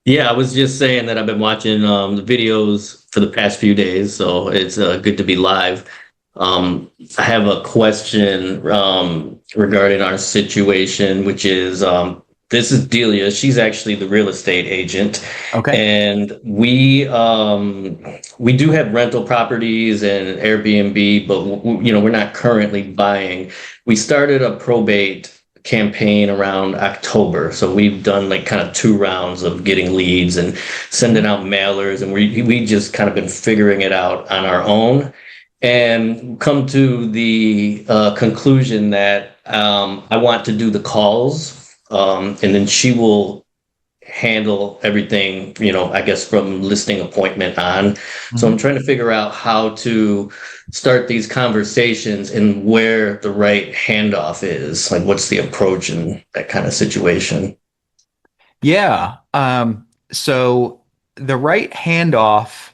Yeah, I was just saying that I've been watching the videos for the past few days, so it's good to be live. I have a question regarding our situation, which is this is Delia. She's actually the real estate agent, Okay. and we do have rental properties and Airbnb, but we're not currently buying. We started a probate campaign around October. So we've done like kind of two rounds of getting leads and sending Mhm. out mailers, and we just kind of been figuring it out on our own, and come to the conclusion that I want to do the calls, and then she will handle everything, I guess from listing appointment on. So I'm Mhm. trying to figure out how to start these conversations and where the right handoff is. Like, what's the approach in that kind of situation? Yeah. So the right handoff,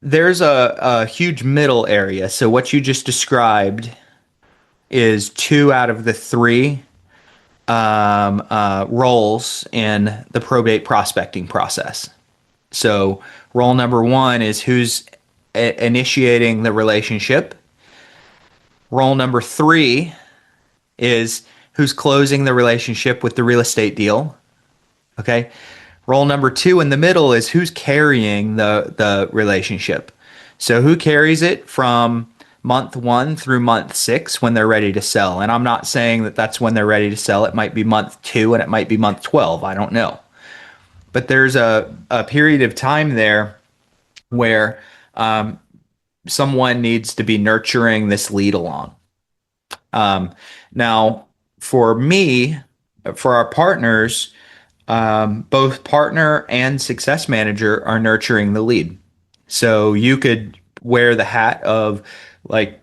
there's a huge middle area. So what you just described is two out of the three roles in the probate prospecting process. So role number one is who's initiating the relationship. Role number three is who's closing the relationship with the real estate deal. Okay. Role number two in the middle is who's carrying the relationship. So who carries it from month one through month six when they're ready to sell. And I'm not saying that that's when they're ready to sell. It might be month two and it might be month 12. I don't know. But there's a period of time there where someone needs to be nurturing this lead along. Um, Now, for me, for our partners, both partner and success manager are nurturing the lead. So you could wear the hat of like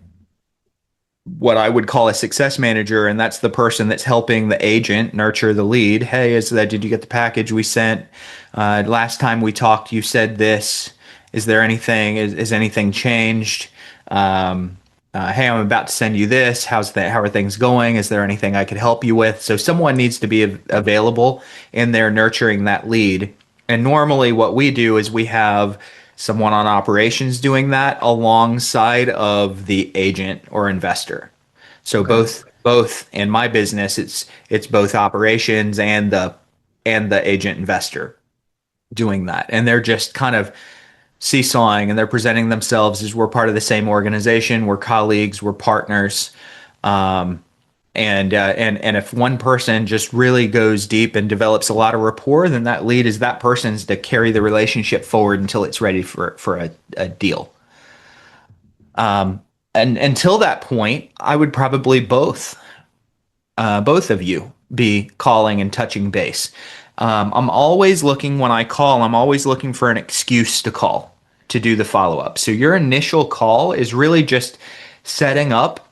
what I would call a success manager, and that's the person that's helping the agent nurture the lead. Hey, did you get the package we sent? Last time we talked, you said this. Is there anything? Is anything changed? Hey, I'm about to send you this. How's that? How are things going? Is there anything I could help you with? So someone needs to be available in there nurturing that lead. And normally, what we do is we have someone on operations doing that alongside of the agent or investor. So Okay. both in my business, it's both operations and the agent investor doing that, and they're just kind of seesawing and they're presenting themselves as we're part of the same organization, we're colleagues, we're partners. Um, and if one person just really goes deep and develops a lot of rapport, then that lead is that person's to carry the relationship forward until it's ready for a deal. And until that point, I would probably both of you be calling and touching base. I'm always looking when I call, I'm always looking for an excuse to call to do the follow up. So your initial call is really just setting up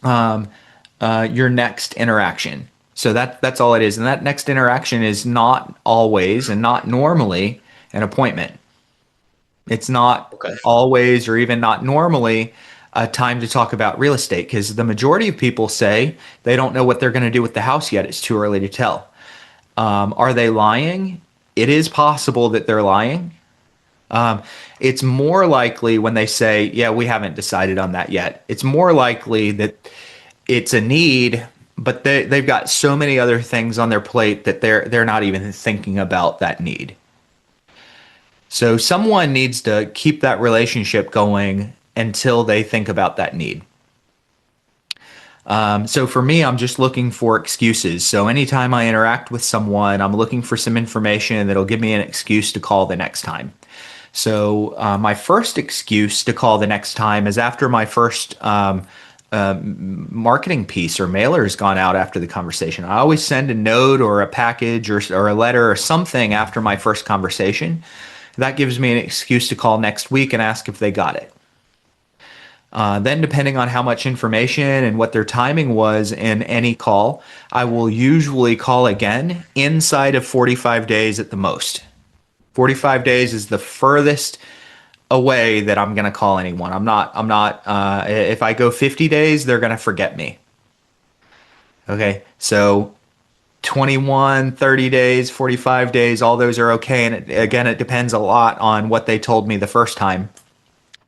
your next interaction. So that's all it is. And that next interaction is not always and not normally an appointment. It's not Okay. always or even not normally a time to talk about real estate because the majority of people say they don't know what they're going to do with the house yet. It's too early to tell. Are they lying? It is possible that they're lying. It's more likely when they say, yeah, we haven't decided on that yet. It's more likely that it's a need, but they've got so many other things on their plate that they're not even thinking about that need. So someone needs to keep that relationship going until they think about that need. So for me, I'm just looking for excuses. So anytime I interact with someone, I'm looking for some information that'll give me an excuse to call the next time. So my first excuse to call the next time is after my first marketing piece or mailer has gone out after the conversation. I always send a note or a package or a letter or something after my first conversation. That gives me an excuse to call next week and ask if they got it. Then, depending on how much information and what their timing was in any call, I will usually call again inside of 45 days at the most. 45 days is the furthest away that I'm going to call anyone. If I go 50 days, they're going to forget me. Okay. So 21, 30 days, 45 days, all those are okay. And again, it depends a lot on what they told me the first time.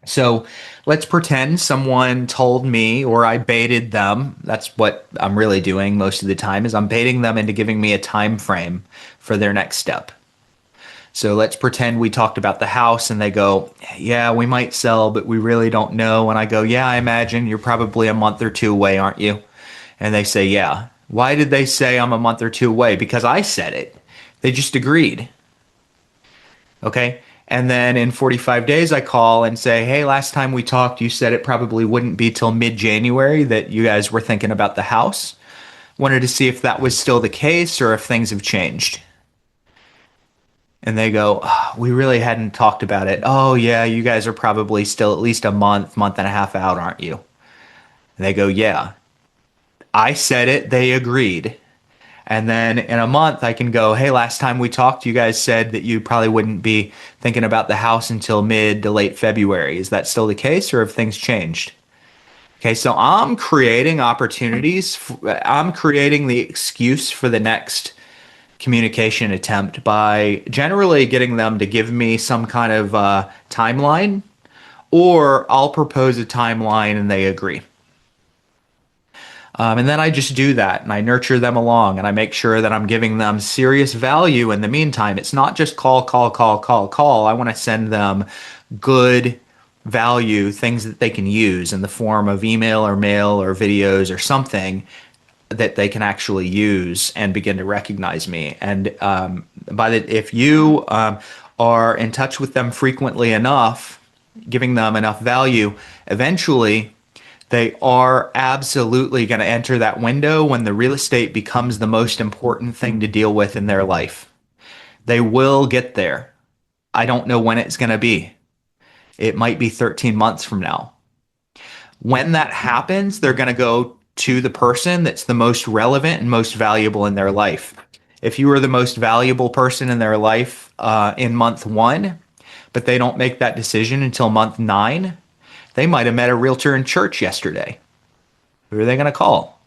So let's pretend someone told me or I baited them. That's what I'm really doing most of the time is I'm baiting them into giving me a time frame for their next step. So let's pretend we talked about the house and they go, yeah, we might sell, but we really don't know. And I go, yeah, I imagine you're probably a month or two away, aren't you? And they say, yeah. Why did they say I'm a month or two away? Because I said it. They just agreed. Okay. And then in 45 days, I call and say, hey, last time we talked, you said it probably wouldn't be till mid-January that you guys were thinking about the house. Wanted to see if that was still the case or if things have changed. And they go, oh, we really hadn't talked about it. Oh, yeah, you guys are probably still at least a month, month and a half out, aren't you? And they go, yeah. I said it, they agreed. And then in a month, I can go, hey, last time we talked, you guys said that you probably wouldn't be thinking about the house until mid to late February. Is that still the case or have things changed? Okay, so I'm creating opportunities. I'm creating the excuse for the next communication attempt by generally getting them to give me some kind of timeline, or I'll propose a timeline and they agree. And then I just do that and I nurture them along and I make sure that I'm giving them serious value in the meantime. It's not just call, call, call, call, call. I want to send them good value, things that they can use in the form of email or mail or videos or something that they can actually use and begin to recognize me. And if you are in touch with them frequently enough, giving them enough value, eventually they are absolutely going to enter that window when the real estate becomes the most important thing to deal with in their life. They will get there. I don't know when it's going to be. It might be 13 months from now. When that happens, they're going to go to the person that's the most relevant and most valuable in their life. If you were the most valuable person in their life in month 1, but they don't make that decision until month 9, they might have met a realtor in church yesterday. Who are they going to call?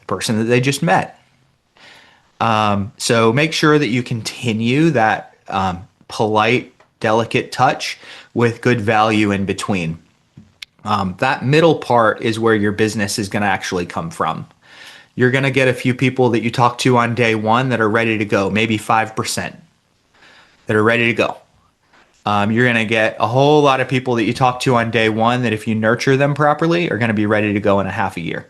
The person that they just met. So make sure that you continue that polite, delicate touch with good value in between. That middle part is where your business is going to actually come from. You're going to get a few people that you talk to on day 1 that are ready to go, maybe 5% that are ready to go. You're going to get a whole lot of people that you talk to on day 1 that if you nurture them properly are going to be ready to go in a half a year.